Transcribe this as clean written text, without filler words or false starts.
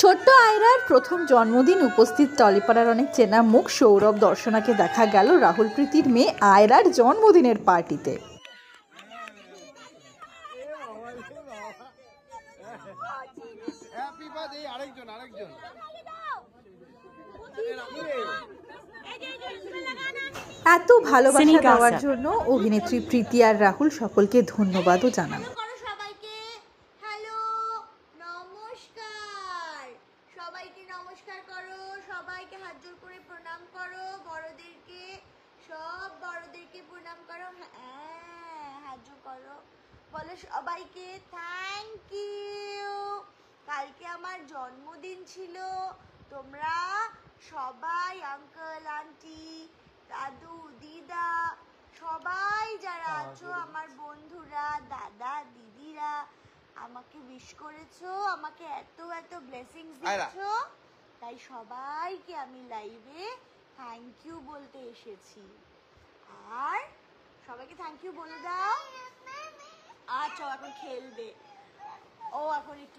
ছোট্ট আয়রার প্রথম জন্মদিন উপস্থিত টলিপাড়ার অনেক চেনা মুখ সৌরভ দর্শনাকে দেখা গেল রাহুল প্রীতির মেয়ে আয়রার জন্মদিনের পার্টিতে। এত ভালোবাসা দেওয়ার জন্য অভিনেত্রী প্রীতি আর রাহুল সকলকে ধন্যবাদও জানান। সবাইকে নমস্কার করো, সবাইকে হাত জোড় করে প্রণাম করো, বড়দেরকে সব বড়দেরকে প্রণাম করো, হ্যাঁ হাত জোড় করো, বলো সবাইকে থ্যাংক ইউ। কালকে আমার জন্মদিন ছিল, তোমরা সবাই আঙ্কেল আন্টি দাদু দিদা সবাই যারা আছো আমার বন্ধুরা দাদা দিদিরা আমাকে উইশ করেছো, আমাকে এত এত ব্লেসিংস দিয়েছো, তাই সবাইকে আমি লাইভে থ্যাংক ইউ বলতে এসেছি। আর সবাইকে থ্যাংক ইউ বলে দাও। আচ্ছা এখন খেলবে ও, এখন একটু